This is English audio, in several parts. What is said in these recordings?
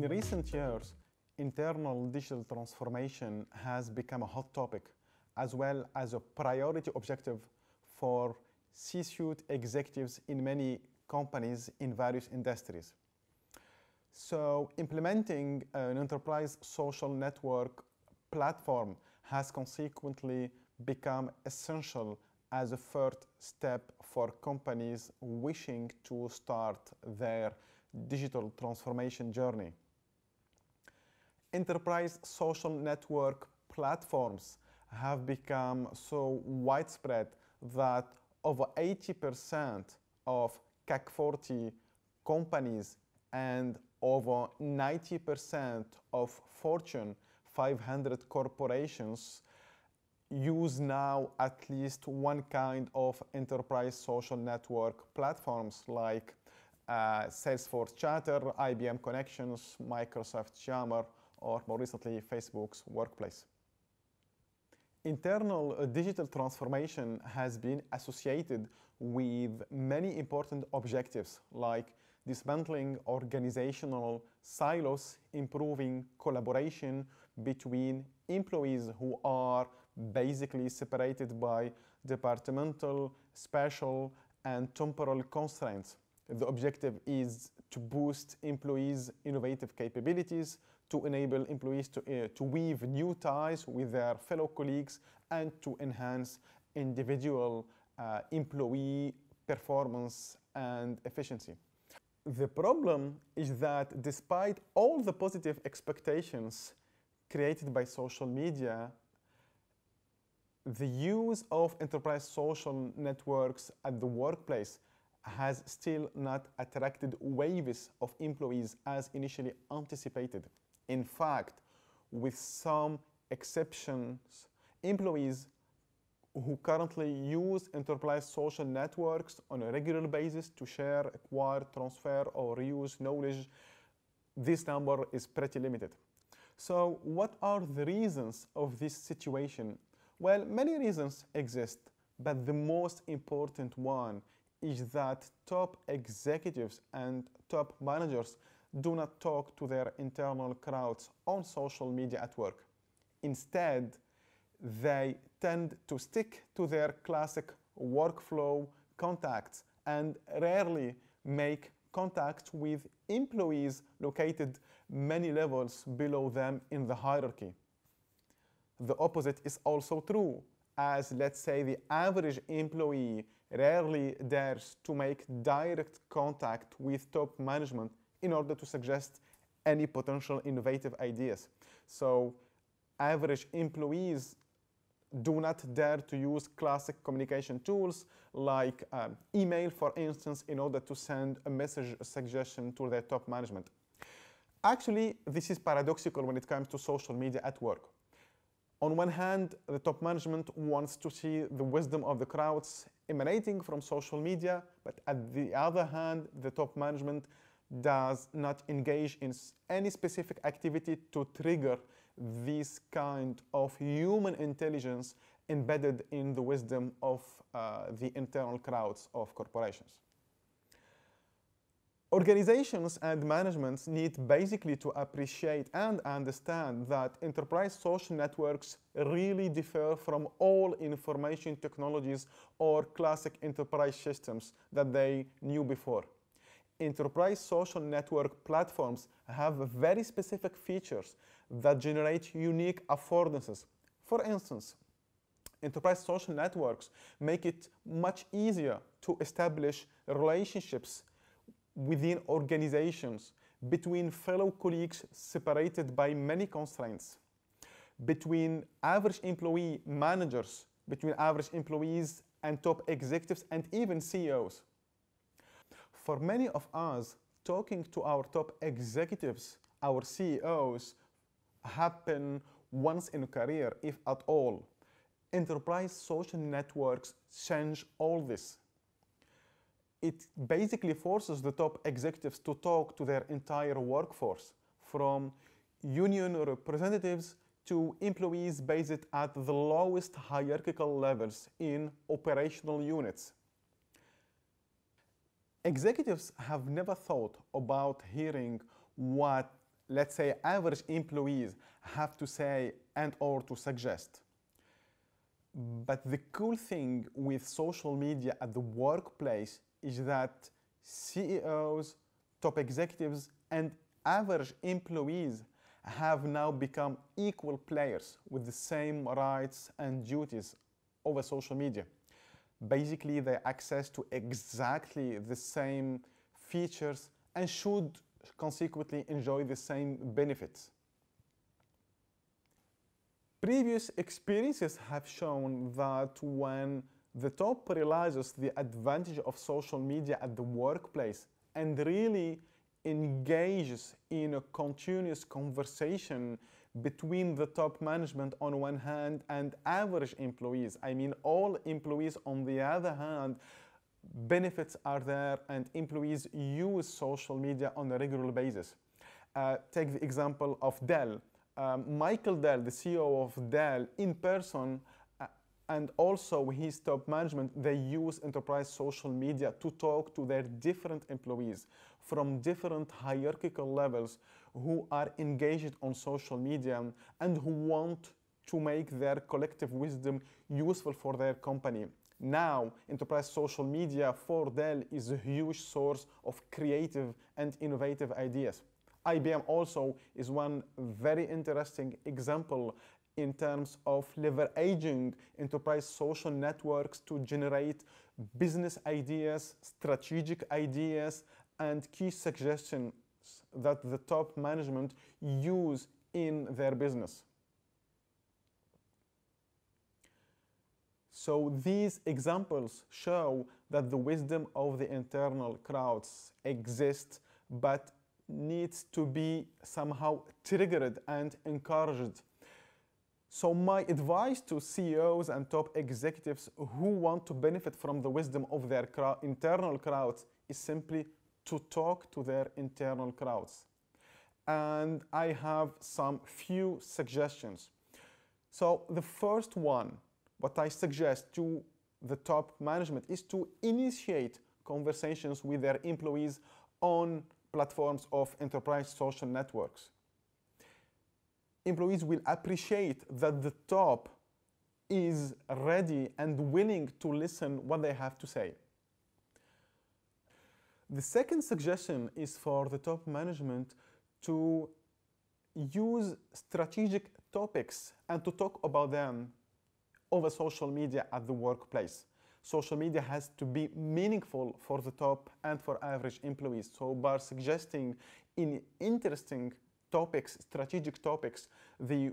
In recent years, internal digital transformation has become a hot topic, as well as a priority objective for C-suite executives in many companies in various industries. So implementing an enterprise social network platform has consequently become essential as a first step for companies wishing to start their digital transformation journey. Enterprise social network platforms have become so widespread that over 80% of CAC 40 companies and over 90% of Fortune 500 corporations use now at least one kind of enterprise social network platforms like Salesforce Chatter, IBM Connections, Microsoft Yammer, or more recently, Facebook's Workplace. Internal digital transformation has been associated with many important objectives like dismantling organizational silos, improving collaboration between employees who are basically separated by departmental, spatial, and temporal constraints. The objective is to boost employees' innovative capabilities, to enable employees to weave new ties with their fellow colleagues, and to enhance individual employee performance and efficiency. The problem is that despite all the positive expectations created by social media, the use of enterprise social networks at the workplace has still not attracted waves of employees as initially anticipated. In fact, with some exceptions, employees who currently use enterprise social networks on a regular basis to share, acquire, transfer, or reuse knowledge, this number is pretty limited. So what are the reasons of this situation? Well, many reasons exist, but the most important one is that top executives and top managers do not talk to their internal crowds on social media at work. Instead, they tend to stick to their classic workflow contacts and rarely make contact with employees located many levels below them in the hierarchy. The opposite is also true, as let's say the average employee rarely dares to make direct contact with top management in order to suggest any potential innovative ideas. So average employees do not dare to use classic communication tools like email, for instance, in order to send a message suggestion to their top management. Actually, this is paradoxical when it comes to social media at work. On one hand, the top management wants to see the wisdom of the crowds emanating from social media, but at the other hand, the top management does not engage in any specific activity to trigger this kind of human intelligence embedded in the wisdom of the internal crowds of corporations. Organizations and managements need basically to appreciate and understand that enterprise social networks really differ from all information technologies or classic enterprise systems that they knew before. Enterprise social network platforms have very specific features that generate unique affordances. For instance, enterprise social networks make it much easier to establish relationships within organizations, between fellow colleagues separated by many constraints, between average employee managers, between average employees and top executives, and even CEOs. For many of us, talking to our top executives, our CEOs, happen once in a career, if at all. Enterprise social networks change all this. It basically forces the top executives to talk to their entire workforce, from union representatives to employees based at the lowest hierarchical levels in operational units. Executives have never thought about hearing what let's say, average employees have to say and or to suggest. But the cool thing with social media at the workplace is that CEOs, top executives, and average employees have now become equal players with the same rights and duties over social media. Basically, they access to exactly the same features and should consequently enjoy the same benefits. Previous experiences have shown that when the top realizes the advantage of social media at the workplace and really engages in a continuous conversation between the top management on one hand and average employees, I mean all employees on the other hand, benefits are there and employees use social media on a regular basis. Take the example of Dell. Michael Dell, the CEO of Dell, in person and also his top management, they use enterprise social media to talk to their different employees from different hierarchical levels who are engaged on social media and who want to make their collective wisdom useful for their company. Now, enterprise social media for Dell is a huge source of creative and innovative ideas. IBM also is one very interesting example in terms of leveraging enterprise social networks to generate business ideas, strategic ideas, and key suggestions that the top management use in their business. So these examples show that the wisdom of the internal crowds exists, but needs to be somehow triggered and encouraged. So my advice to CEOs and top executives who want to benefit from the wisdom of their internal crowds is simply to talk to their internal crowds. And I have some few suggestions. So the first one, what I suggest to the top management is to initiate conversations with their employees on platforms of enterprise social networks. Employees will appreciate that the top is ready and willing to listen what they have to say. The second suggestion is for the top management to use strategic topics and to talk about them over social media at the workplace. Social media has to be meaningful for the top and for average employees. So by suggesting in interesting topics, strategic topics, the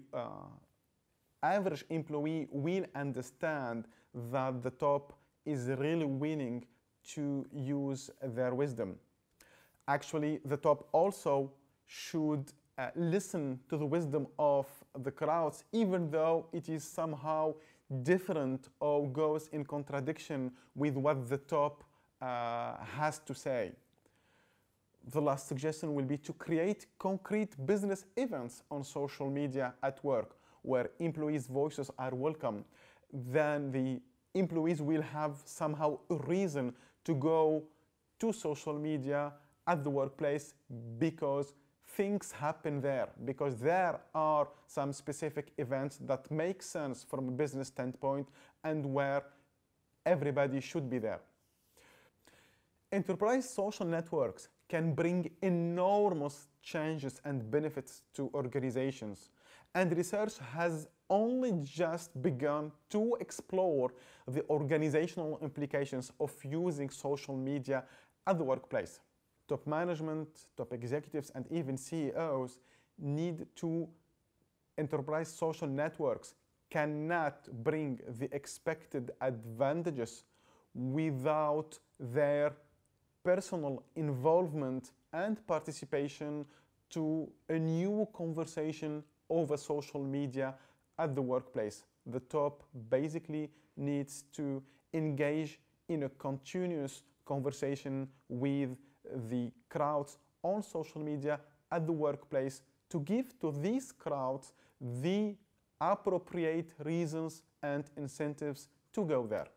average employee will understand that the top is really willing to use their wisdom. Actually, the top also should listen to the wisdom of the crowds, even though it is somehow different or goes in contradiction with what the top has to say. The last suggestion will be to create concrete business events on social media at work where employees' voices are welcome. Then the employees will have somehow a reason to go to social media at the workplace because things happen there, because there are some specific events that make sense from a business standpoint and where everybody should be there. Enterprise social networks can bring enormous changes and benefits to organizations, and research has only just begun to explore the organizational implications of using social media at the workplace. Top management, top executives, and even CEOs need to enterprise social networks cannot bring the expected advantages without their personal involvement and participation to a new conversation over social media at the workplace. The top basically needs to engage in a continuous conversation with the crowds on social media at the workplace to give to these crowds the appropriate reasons and incentives to go there.